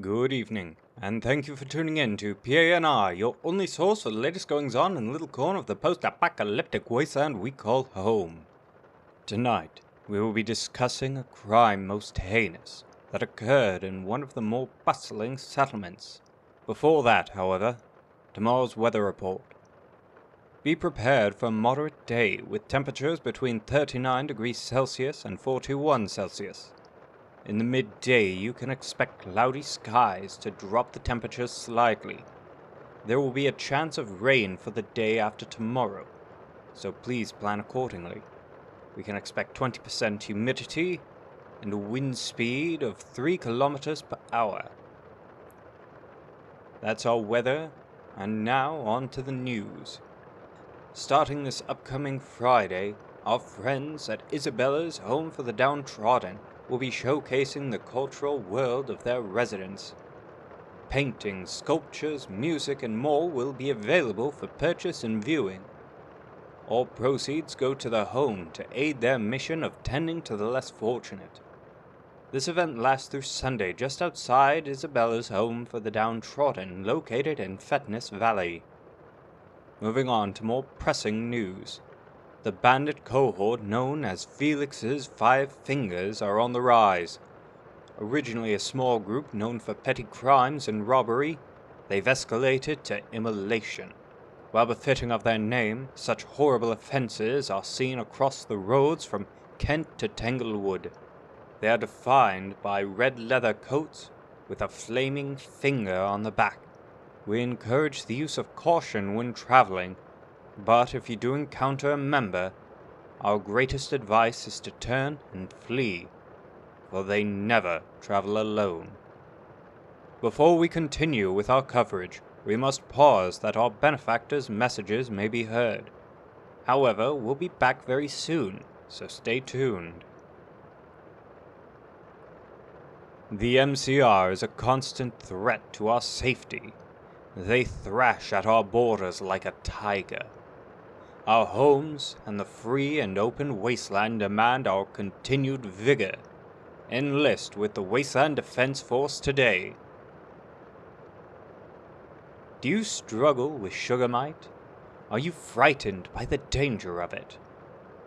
Good evening, and thank you for tuning in to PANR, your only source for the latest goings-on in the little corner of the post-apocalyptic wasteland we call home. Tonight, we will be discussing a crime most heinous that occurred in one of the more bustling settlements. Before that, however, tomorrow's weather report. Be prepared for a moderate day with temperatures between 39 degrees Celsius and 41 Celsius. In the midday, you can expect cloudy skies to drop the temperatures slightly. There will be a chance of rain for the day after tomorrow, so please plan accordingly. We can expect 20% humidity and a wind speed of 3 kilometers per hour. That's our weather, and now on to the news. Starting this upcoming Friday, our friends at Isabella's Home for the Downtrodden will be showcasing the cultural world of their residents. Paintings, sculptures, music, and more will be available for purchase and viewing. All proceeds go to the home to aid their mission of tending to the less fortunate. This event lasts through Sunday just outside Isabella's Home for the Downtrodden, located in Fetness Valley. Moving on to more pressing news. The bandit cohort known as Felix's Five Fingers are on the rise. Originally a small group known for petty crimes and robbery, they've escalated to immolation. While befitting of their name, such horrible offenses are seen across the roads from Kent to Tanglewood. They are defined by red leather coats with a flaming finger on the back. We encourage the use of caution when traveling, but if you do encounter a member, our greatest advice is to turn and flee, for they never travel alone. Before we continue with our coverage, we must pause that our benefactors' messages may be heard. However, we'll be back very soon, so stay tuned. The MCR is a constant threat to our safety. They thrash at our borders like a tiger. Our homes and the free and open wasteland demand our continued vigor. Enlist with the Wasteland Defense Force today. Do you struggle with sugar mite? Are you frightened by the danger of it?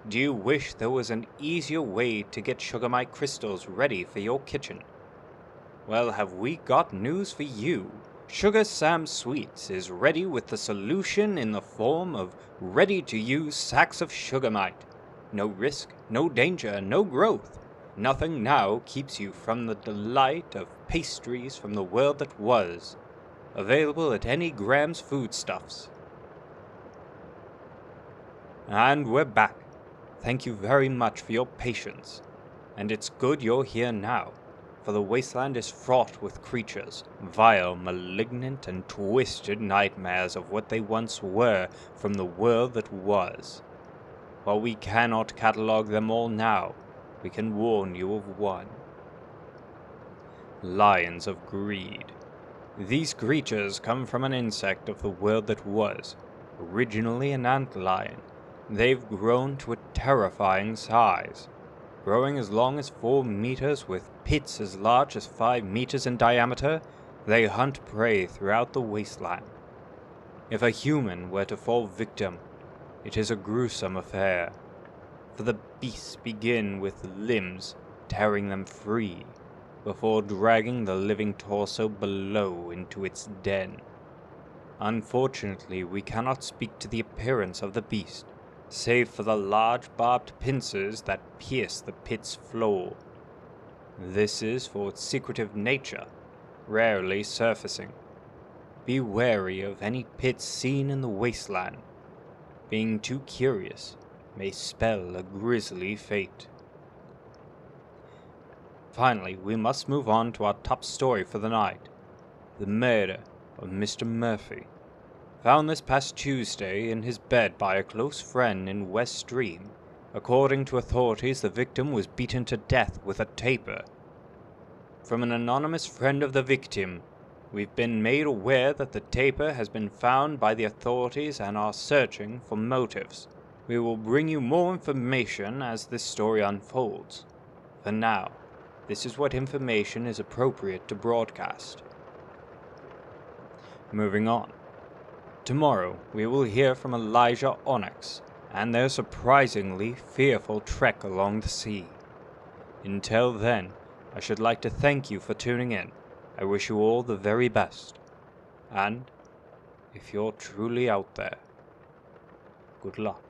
Do you wish there was an easier way to get sugar mite crystals ready for your kitchen? Well, have we got news for you? Sugar Sam Sweets is ready with the solution in the form of ready-to-use sacks of sugar mite. No risk, no danger, no growth. Nothing now keeps you from the delight of pastries from the world that was. Available at any Graham's Foodstuffs. And we're back. Thank you very much for your patience. And it's good you're here now, for the wasteland is fraught with creatures, vile, malignant, and twisted nightmares of what they once were from the world that was. While we cannot catalogue them all now, we can warn you of one. Lions of Greed. These creatures come from an insect of the world that was, originally an antlion. They've grown to a terrifying size, growing as long as 4 meters with pits as large as 5 meters in diameter. They hunt prey throughout the wasteland. If a human were to fall victim, it is a gruesome affair, for the beasts begin with limbs, tearing them free, before dragging the living torso below into its den. Unfortunately, we cannot speak to the appearance of the beast, save for the large barbed pincers that pierce the pit's floor. This is for its secretive nature, rarely surfacing. Be wary of any pits seen in the wasteland. Being too curious may spell a grisly fate. Finally, we must move on to our top story for the night. The murder of Mr. Murphy. Found this past Tuesday in his bed by a close friend in West Stream. According to authorities, the victim was beaten to death with a taper. From an anonymous friend of the victim, we've been made aware that the taper has been found by the authorities and are searching for motives. We will bring you more information as this story unfolds. For now, This is what information is appropriate to broadcast. Moving on. Tomorrow we will hear from Elijah Onyx and their surprisingly fearful trek along the sea. Until then, I should like to thank you for tuning in. I wish you all the very best. And, if you're truly out there, good luck.